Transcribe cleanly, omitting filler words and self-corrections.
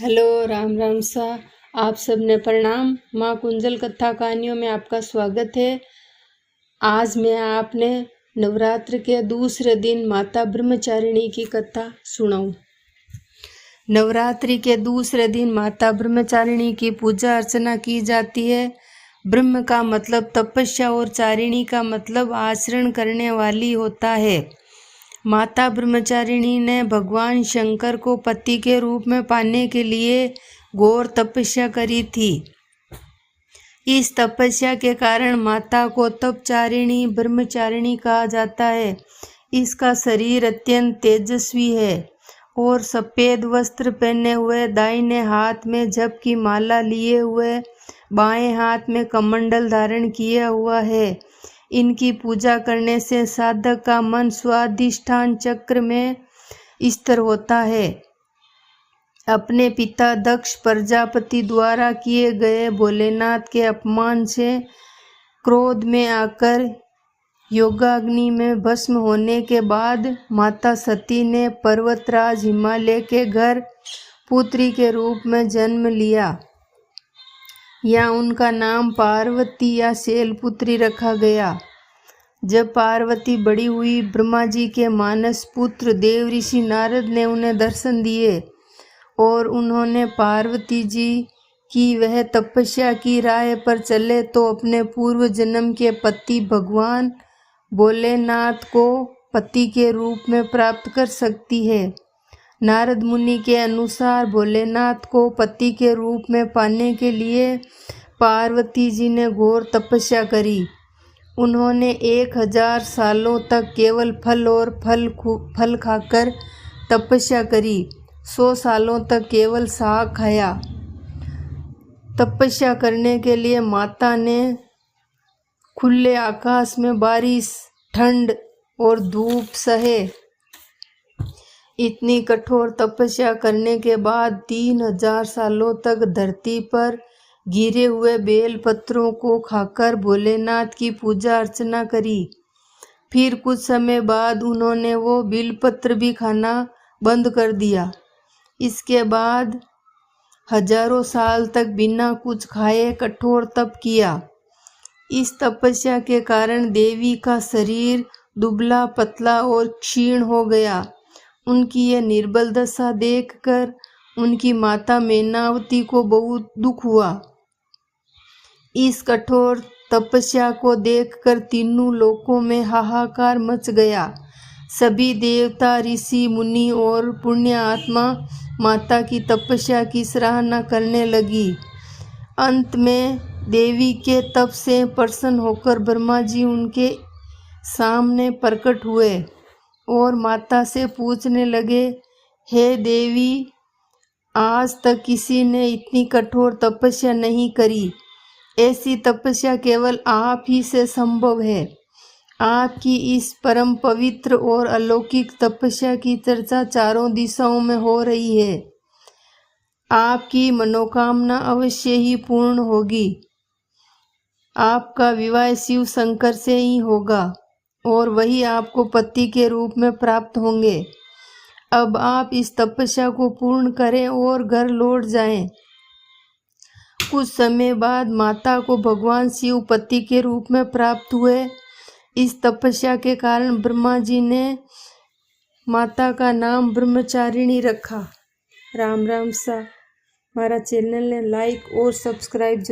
Hello, Ram Ram सा। आप सबने प्रणाम। माँ कुंजल कथा कहानियों में आपका स्वागत है। आज मैं आपने नवरात्र के दूसरे दिन माता ब्रह्मचारिणी की कथा सुनाऊं। नवरात्रि के दूसरे दिन माता ब्रह्मचारिणी की पूजा अर्चना की जाती है। ब्रह्म का मतलब तपस्या और चारिणी का मतलब आचरण करने वाली होता है। माता ब्रह्मचारिणी ने भगवान शंकर को पति के रूप में पाने के लिए घोर तपस्या करी थी। इस तपस्या के कारण माता को तपचारिणी ब्रह्मचारिणी कहा जाता है। इसका शरीर अत्यंत तेजस्वी है और सफ़ेद वस्त्र पहने हुए, दाहिने हाथ में जप की माला लिए हुए, बाएं हाथ में कमंडल धारण किया हुआ है। इनकी पूजा करने से साधक का मन स्वाधिष्ठान चक्र में स्थिर होता है। अपने पिता दक्ष प्रजापति द्वारा किए गए भोलेनाथ के अपमान से क्रोध में आकर योगाग्नि में भस्म होने के बाद माता सती ने पर्वतराज हिमालय के घर पुत्री के रूप में जन्म लिया। या उनका नाम पार्वती या शैलपुत्री रखा गया। जब पार्वती बड़ी हुई, ब्रह्मा जी के मानस पुत्र देवऋषि नारद ने उन्हें दर्शन दिए और उन्होंने पार्वती जी की वह तपस्या की राह पर चले तो अपने पूर्व जन्म के पति भगवान भोलेनाथ को पति के रूप में प्राप्त कर सकती है। नारद मुनि के अनुसार भोलेनाथ को पति के रूप में पाने के लिए पार्वती जी ने घोर तपस्या करी। उन्होंने 1000 सालों तक केवल फल और फल खाकर तपस्या करी। 100 सालों तक केवल साग खाया। तपस्या करने के लिए माता ने खुले आकाश में बारिश, ठंड और धूप सहे। इतनी कठोर तपस्या करने के बाद 3000 सालों तक धरती पर गिरे हुए बेल पत्रों को खाकर भोलेनाथ की पूजा अर्चना करी। फिर कुछ समय बाद उन्होंने वो बेलपत्र भी खाना बंद कर दिया। इसके बाद हजारों साल तक बिना कुछ खाए कठोर तप किया। इस तपस्या के कारण देवी का शरीर दुबला पतला और क्षीण हो गया। उनकी यह निर्बल दशा देखकर उनकी माता मैनावती को बहुत दुख हुआ। इस कठोर तपस्या को देखकर तीनों लोकों में हाहाकार मच गया। सभी देवता, ऋषि, मुनि और पुण्य आत्मा माता की तपस्या की सराहना करने लगी। अंत में देवी के तप से प्रसन्न होकर ब्रह्मा जी उनके सामने प्रकट हुए और माता से पूछने लगे, हे देवी, आज तक किसी ने इतनी कठोर तपस्या नहीं करी। ऐसी तपस्या केवल आप ही से संभव है। आपकी इस परम पवित्र और अलौकिक तपस्या की चर्चा चारों दिशाओं में हो रही है। आपकी मनोकामना अवश्य ही पूर्ण होगी। आपका विवाह शिव शंकर से ही होगा और वही आपको पति के रूप में प्राप्त होंगे। अब आप इस तपस्या को पूर्ण करें और घर लौट जाएं। कुछ समय बाद माता को भगवान शिव पति के रूप में प्राप्त हुए। इस तपस्या के कारण ब्रह्मा जी ने माता का नाम ब्रह्मचारिणी रखा। राम राम सा। हमारा चैनल ने लाइक और सब्सक्राइब जरूर